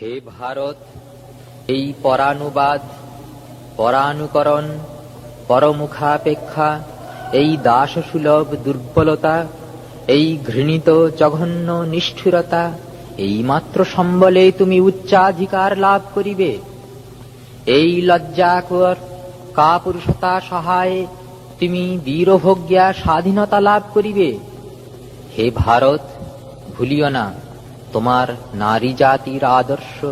হে ভারত, এই পরানুবাদ, পরানুকরণ, পরমুখাপেক্ষা, এই দাসসুলভ দুর্বলতা, এই ঘৃণিত জঘন্য নিষ্ঠুরতা, এই মাত্র সম্বলে তুমি উচ্চাধিকার লাভ করিবে। এই লজ্জাকর কাপুরুষতা সহায়ে তুমি বীরভোগ্যা স্বাধীনতা লাভ করিবে। হে ভারত, ভুলিও না তোমার নারী জাতির আদর্শ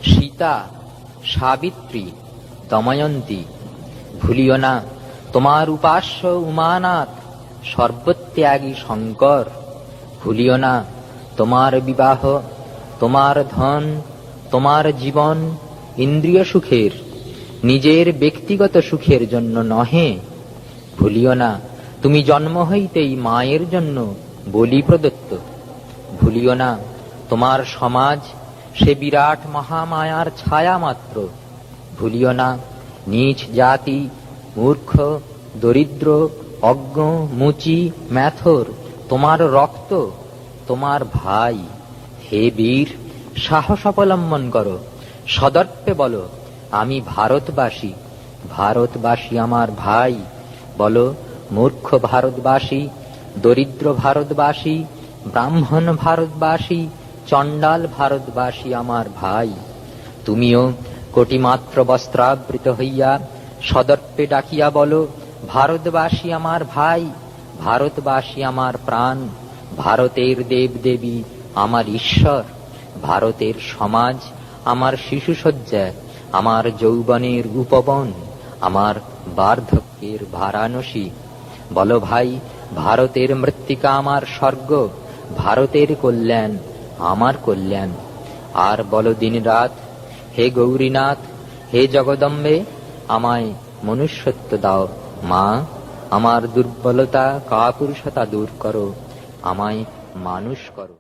সীতা, সাবিত্রী, দময়ন্তী। ভুলিও না তোমার উপাস্য উমানাথ, সর্বত্যাগী শঙ্কর। ভুলিও না তোমার বিবাহ, তোমার ধন, তোমার জীবন ইন্দ্রিয় সুখের, নিজের ব্যক্তিগত সুখের জন্য নহে। ভুলিও না তুমি জন্ম হইতেই মায়ের জন্য বলি প্রদত্ত। ভুলিও না তোমার সমাজ সে বিরাট মহামায়ার ছায়া মাত্র। ভুলিও না নীচ জাতি, মূর্খ, দরিদ্র, অজ্ঞ, মুচি, ম্যাথর তোমার রক্ত, তোমার ভাই। হে বীর, সাহস অবলম্বন করো, সদর্পে বলো আমি ভারতবাসী। ভারতবাসী আমার ভাই। বলো মূর্খ ভারতবাসী, দরিদ্র ভারতবাসী, ব্রাহ্মণ ভারতবাসী, চণ্ডাল ভারতবাসী আমার ভাই। তুমিও কোটিমাত্র বস্ত্রাবৃত হইয়া সদর্পে ডাকিয়া বলো ভারতবাসী আমার ভাই, ভারতবাসী আমার প্রাণ, ভারতের দেবদেবী আমার ঈশ্বর, ভারতের সমাজ আমার শিশুসজ্জা, আমার যৌবনের উপবন, আমার বার্ধক্যের বারাণসী। বলো ভাই ভারতের মৃত্তিকা আমার স্বর্গ, ভারতের কল্যাণ আমার কল্যাণ। আর বলো দিন রাত হে গৌরীনাথ, হে জগদম্বে, আমায় মনুষ্যত্ব দাও মা, আমার দুর্বলতা কাপুরুষতা দূর করো, আমায় মানুষ করো।